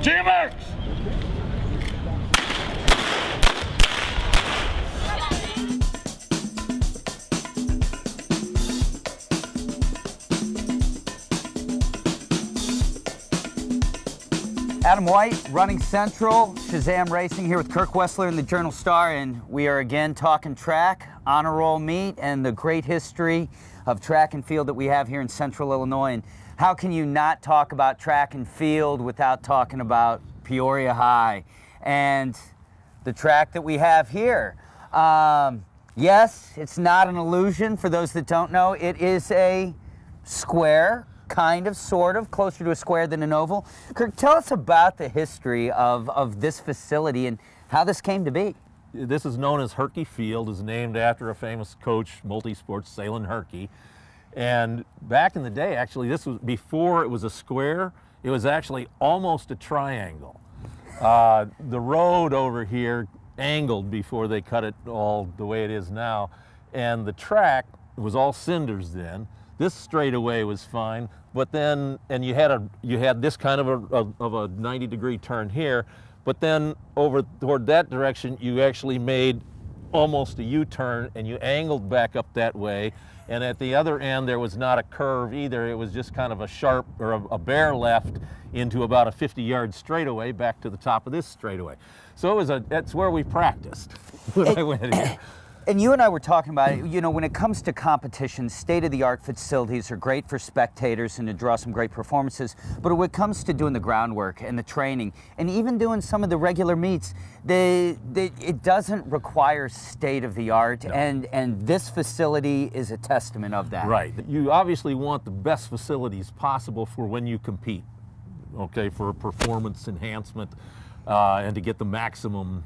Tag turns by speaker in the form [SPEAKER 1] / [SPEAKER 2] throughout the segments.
[SPEAKER 1] Teamworks!
[SPEAKER 2] Adam White, running Central, ShaZam Racing, here with Kirk Wessler in the Journal-Star, and we are again talking track, honor roll meet, and the great history of track and field that we have here in Central Illinois. And how can you not talk about track and field without talking about Peoria High and the track that we have here? Yes, it's not an illusion. For those that don't know, it is a square, kind of, sort of, closer to a square than an oval. Kirk, tell us about the history of this facility and how this came to be.
[SPEAKER 3] This is known as Herke Field. It's named after a famous coach, multi-sports, Salin Herke. And back in the day, actually, this was before it was a square. It was actually almost a triangle. The road over here angled before they cut it all the way it is now. And the track was all cinders then. This straightaway was fine, but then, and you had this kind of a 90-degree turn here, but then over toward that direction, you actually made almost a U-turn and you angled back up that way. And at the other end, there was not a curve either. It was just kind of a sharp or a bare left into about a 50-yard straightaway back to the top of this straightaway. So that's where we practiced when I went here.
[SPEAKER 2] And you and I were talking about it, you know, when it comes to competition, state-of-the-art facilities are great for spectators and to draw some great performances, but when it comes to doing the groundwork and the training, and even doing some of the regular meets, it doesn't require state-of-the-art, no. and this facility is a testament of that.
[SPEAKER 3] Right. You obviously want the best facilities possible for when you compete, okay, for performance enhancement and to get the maximum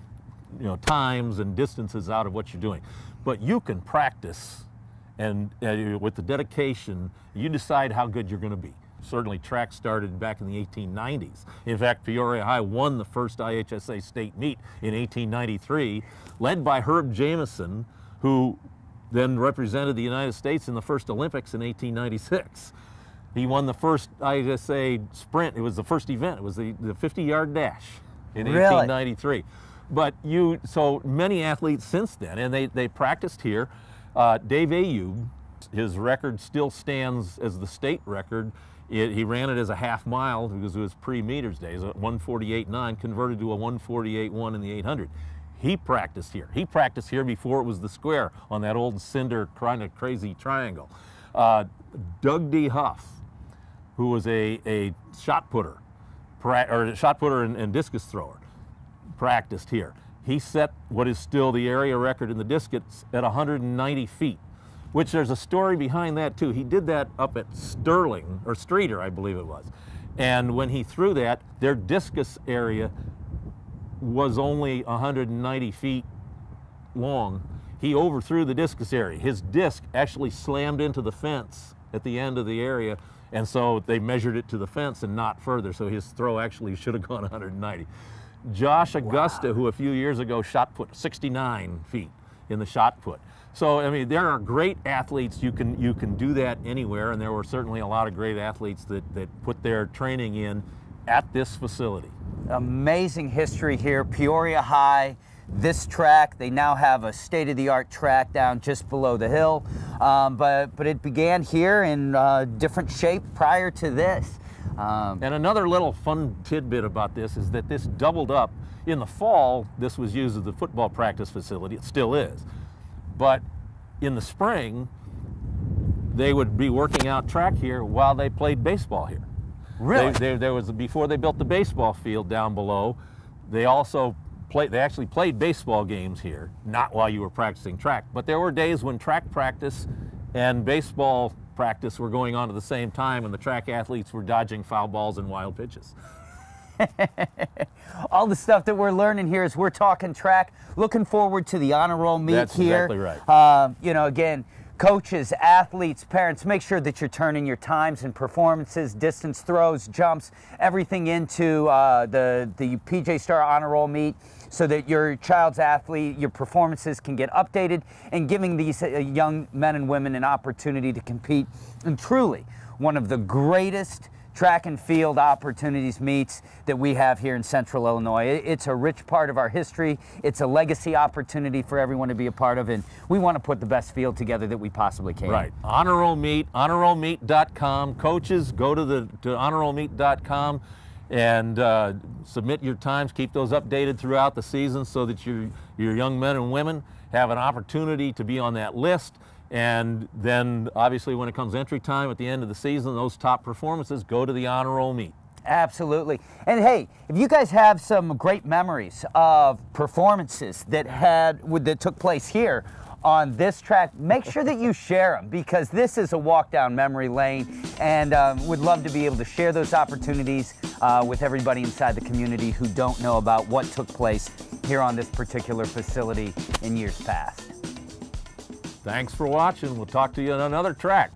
[SPEAKER 3] times and distances out of what you're doing. But you can practice, and with the dedication, you decide how good you're going to be. Certainly track started back in the 1890s. In fact, Peoria High won the first IHSA state meet in 1893, led by Herb Jamieson, who then represented the United States in the first Olympics in 1896. He won the first IHSA sprint. It was the first event. It was the 50-yard dash in 1893. But so many athletes since then, and they practiced here. Dave Ayoub, his record still stands as the state record. He ran it as a half mile because it was pre-meters days, a 1:48.9 converted to a 1:48.1 in the 800. He practiced here. He practiced here before it was the square on that old cinder kind of crazy triangle. Doug D. Huff, who was a shot putter, and discus thrower, practiced here. He set what is still the area record in the discus at 190 feet, which there's a story behind that too. He did that up at Sterling, or Streeter, I believe it was. And when he threw that, their discus area was only 190 feet long. He overthrew the discus area. His disc actually slammed into the fence at the end of the area, and so they measured it to the fence and not further, so his throw actually should have gone 190. Josh Augusta, wow, who a few years ago shot put 69 feet in the shot put. So, I mean, there are great athletes. You can do that anywhere, and there were certainly a lot of great athletes that put their training in at this facility.
[SPEAKER 2] Amazing history here. Peoria High, this track, they now have a state-of-the-art track down just below the hill, but it began here in different shape prior to this.
[SPEAKER 3] And another little fun tidbit about this is that this doubled up. In the fall, this was used as the football practice facility. It still is. But in the spring, they would be working out track here while they played baseball here.
[SPEAKER 2] Really?
[SPEAKER 3] There was, before they built the baseball field down below, they actually played baseball games here, not while you were practicing track. But there were days when track practice and baseball practice were going on at the same time, and the track athletes were dodging foul balls and wild pitches.
[SPEAKER 2] All the stuff that we're learning here as we're talking track. Looking forward to the honor roll meet.
[SPEAKER 3] That's
[SPEAKER 2] here.
[SPEAKER 3] Exactly right.
[SPEAKER 2] Again, coaches, athletes, parents, make sure that you're turning your times and performances, distance throws, jumps, everything into the PJ Star honor roll meet, so that your child's athlete, your performances can get updated, and giving these young men and women an opportunity to compete in truly one of the greatest track and field opportunities, meets that we have here in Central Illinois. It's a rich part of our history. It's a legacy opportunity for everyone to be a part of, and we want to put the best field together that we possibly can.
[SPEAKER 3] Right. Honor Roll Meet, honorrollmeet.com. Coaches, go to honorrollmeet.com and submit your times. Keep those updated throughout the season so that your young men and women have an opportunity to be on that list. And then, obviously, when it comes entry time at the end of the season, those top performances go to the Honor Roll Meet.
[SPEAKER 2] Absolutely. And hey, if you guys have some great memories of performances that took place here on this track, make sure that you share them, because this is a walk down memory lane, and would love to be able to share those opportunities with everybody inside the community who don't know about what took place here on this particular facility in years past.
[SPEAKER 3] Thanks for watching. We'll talk to you on another track.